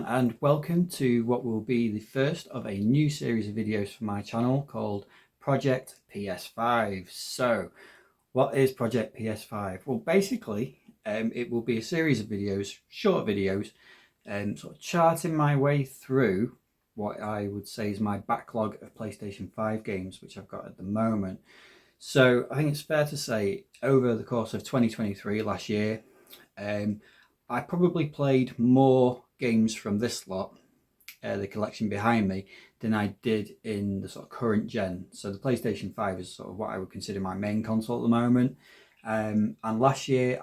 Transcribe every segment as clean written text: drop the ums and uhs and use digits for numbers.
and welcome to what will be the first of a new series of videos for my channel called Project PS5. So what is Project PS5? Well, basically it will be a series of videos, short videos, sort of charting my way through what I would say is my backlog of PlayStation 5 games which I've got at the moment. So I think it's fair to say over the course of 2023, last year, I probably played more games from this lot, the collection behind me, than I did in the sort of current gen. So the PlayStation 5 is sort of what I would consider my main console at the moment. And last year,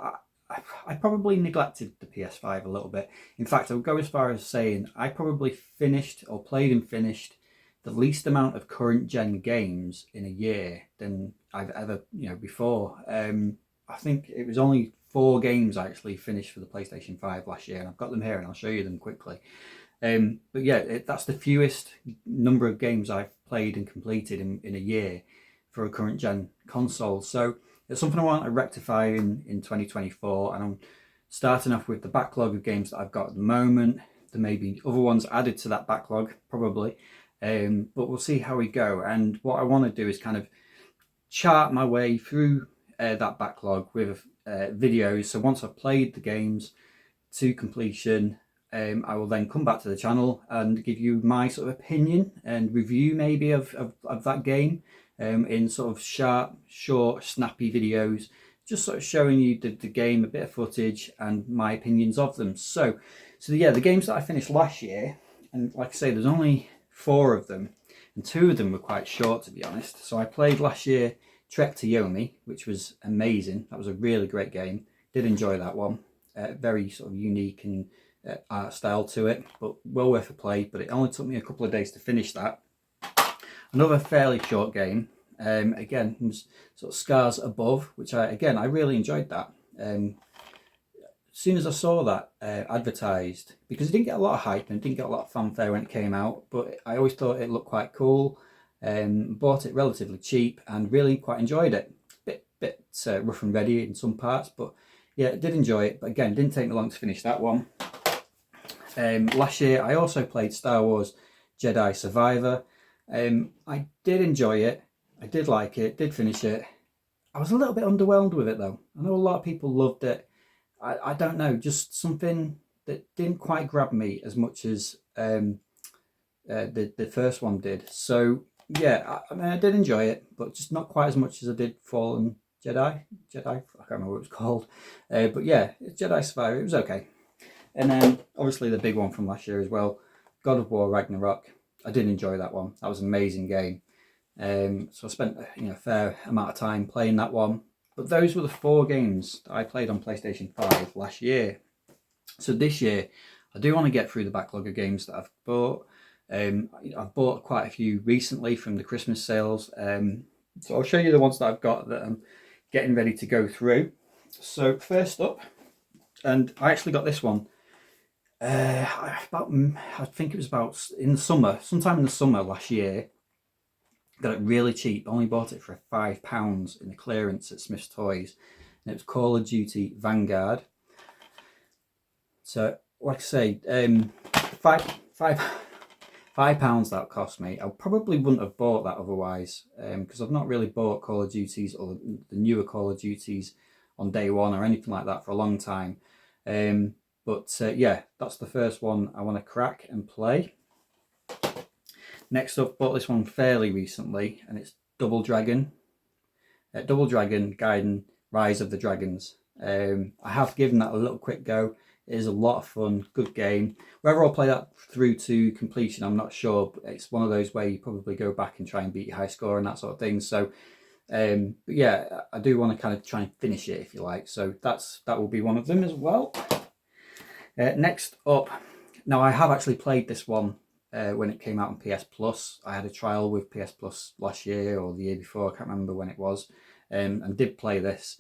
I probably neglected the PS5 a little bit. In fact, I would go as far as saying I probably finished or played and finished the least amount of current gen games in a year than I've ever, before. I think it was only 4 games I actually finished for the PlayStation 5 last year, and I've got them here and I'll show you them quickly. But yeah, that's the fewest number of games I've played and completed in a year for a current gen console. So it's something I want to rectify in 2024, and I'm starting off with the backlog of games that I've got at the moment. There may be other ones added to that backlog, probably, but we'll see how we go. And what I want to do is kind of chart my way through that backlog with videos. So once I've played the games to completion, I will then come back to the channel and give you my sort of opinion and review maybe of that game in sort of sharp, short, snappy videos, just sort of showing you the game, a bit of footage and my opinions of them. So yeah, the games that I finished last year, and like I say, there's only 4 of them, and 2 of them were quite short, to be honest. So I played last year Trek to Yomi, which was amazing. That was a really great game. Did enjoy that one. Very sort of unique and art style to it, but well worth a play. But it only took me a couple of days to finish that. Another fairly short game, again, was sort of Scars Above, which I really enjoyed that. As soon as I saw that advertised, because it didn't get a lot of hype and it didn't get a lot of fanfare when it came out, but I always thought it looked quite cool. Bought it relatively cheap and really quite enjoyed it. Bit rough and ready in some parts, but yeah, I did enjoy it. But again, it didn't take me long to finish that one. Last year I also played Star Wars Jedi Survivor. I did enjoy it. I did like it, did finish it. I was a little bit underwhelmed with it though. I know a lot of people loved it. I don't know, just something that didn't quite grab me as much as the first one did. So yeah, I mean, I did enjoy it, but just not quite as much as I did Fallen Jedi. I can't remember what it was called. But yeah, Jedi Survivor, it was okay. And then obviously the big one from last year as well, God of War Ragnarok. I did enjoy that one. That was an amazing game. So I spent a fair amount of time playing that one. But those were the 4 games that I played on PlayStation 5 last year. So this year, I do want to get through the backlog of games that I've bought. I've bought quite a few recently from the Christmas sales. So I'll show you the ones that I've got that I'm getting ready to go through. So first up, and I actually got this one I think it was about sometime in the summer last year. Got it really cheap. Only bought it for £5 in the clearance at Smith's Toys, and it was Call of Duty Vanguard. So like I say, £5 that cost me. I probably wouldn't have bought that otherwise, because I've not really bought Call of Duties or the newer Call of Duties on day one or anything like that for a long time. But yeah, that's the first one I want to crack and play. Next up, bought this one fairly recently, and it's Double Dragon. Double Dragon Gaiden Rise of the Dragons. I have given that a little quick go. It is a lot of fun, good game. Whether I'll play that through to completion, I'm not sure. But it's one of those where you probably go back and try and beat your high score and that sort of thing. So, but yeah, I do want to kind of try and finish it, if you like. So that will be one of them as well. Next up, now I have actually played this one when it came out on PS Plus. I had a trial with PS Plus last year or the year before, I can't remember when it was, and did play this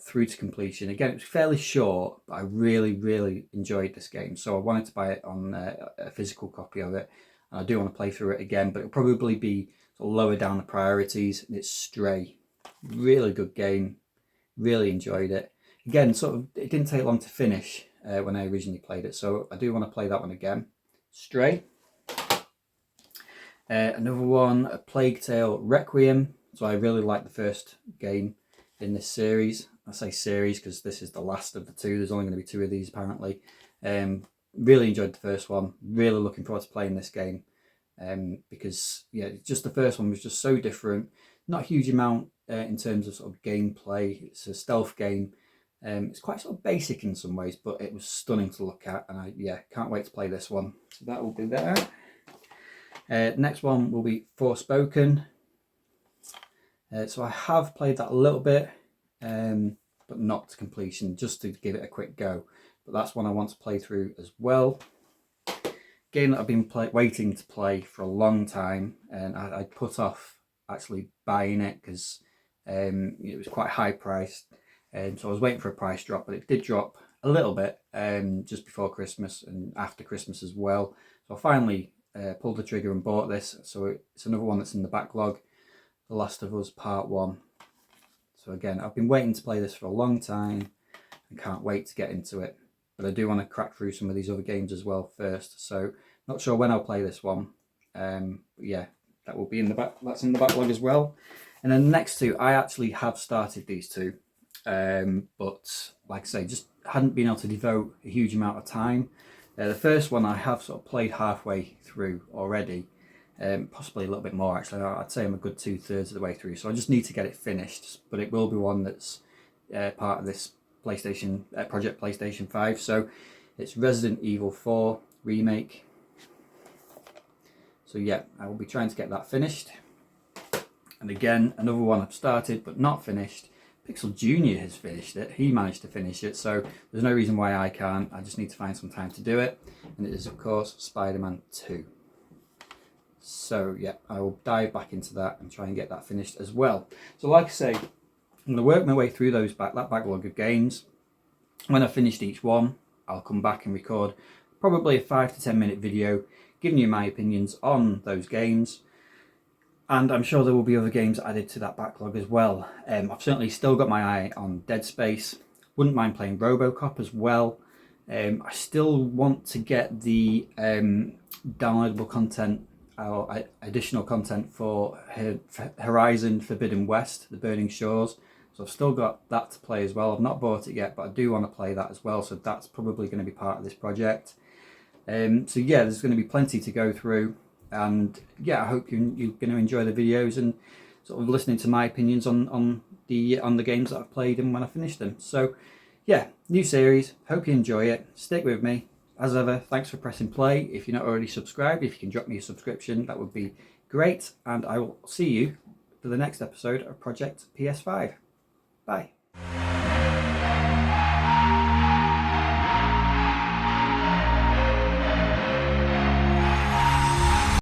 through to completion. Again, it was fairly short, but I really enjoyed this game, so I wanted to buy it on a physical copy of it, and I do want to play through it again, but it'll probably be sort of lower down the priorities. And it's Stray. Really good game, really enjoyed it. Again, sort of, it didn't take long to finish. when I originally played it, so I do want to play that one again. Stray. Another one, A Plague Tale Requiem. So I really like the first game in this series. I say series because this is the last of the two. There's only going to be 2 of these apparently. Really enjoyed the first one. Really looking forward to playing this game. Because yeah, just the first one was just so different. Not a huge amount in terms of sort of gameplay. It's a stealth game. It's quite sort of basic in some ways, but it was stunning to look at, and I can't wait to play this one. So that will be there. Next one will be Forspoken. So I have played that a little bit, but not to completion, just to give it a quick go. But that's one I want to play through as well. Game that I've been waiting to play for a long time, and I put off actually buying it because it was quite high priced. So I was waiting for a price drop, but it did drop a little bit just before Christmas and after Christmas as well. So I finally pulled the trigger and bought this. So it's another one that's in the backlog, The Last of Us Part 1. So again, I've been waiting to play this for a long time and can't wait to get into it. But I do want to crack through some of these other games as well first. So not sure when I'll play this one. But yeah, that will be in the back. That's in the backlog as well. And then the next 2, I actually have started these 2. But like I say, just hadn't been able to devote a huge amount of time. The first one I have sort of played halfway through already, possibly a little bit more actually. I'd say I'm a good 2/3 of the way through, so I just need to get it finished. But it will be one that's part of this PlayStation Project PlayStation 5. So it's Resident Evil 4 Remake. So yeah, I will be trying to get that finished. And again, another one I've started but not finished. Pixel Jr. has finished it. He managed to finish it, so there's no reason why I can't. I just need to find some time to do it. And it is, of course, Spider-Man 2. So yeah, I will dive back into that and try and get that finished as well. So like I say, I'm going to work my way through that backlog of games. When I've finished each one, I'll come back and record probably a 5 to 10 minute video giving you my opinions on those games. And I'm sure there will be other games added to that backlog as well. I've certainly still got my eye on Dead Space. Wouldn't mind playing RoboCop as well. I still want to get the downloadable content or additional content for Horizon Forbidden West, The Burning Shores. So I've still got that to play as well. I've not bought it yet, but I do want to play that as well. So that's probably going to be part of this project. So yeah, there's going to be plenty to go through. And yeah, I hope you're going to enjoy the videos and sort of listening to my opinions on the games that I've played and when I finish them. So yeah, new series. Hope you enjoy it. Stick with me. As ever, thanks for pressing play. If you're not already subscribed, if you can drop me a subscription, that would be great. And I will see you for the next episode of Project PS5. Bye.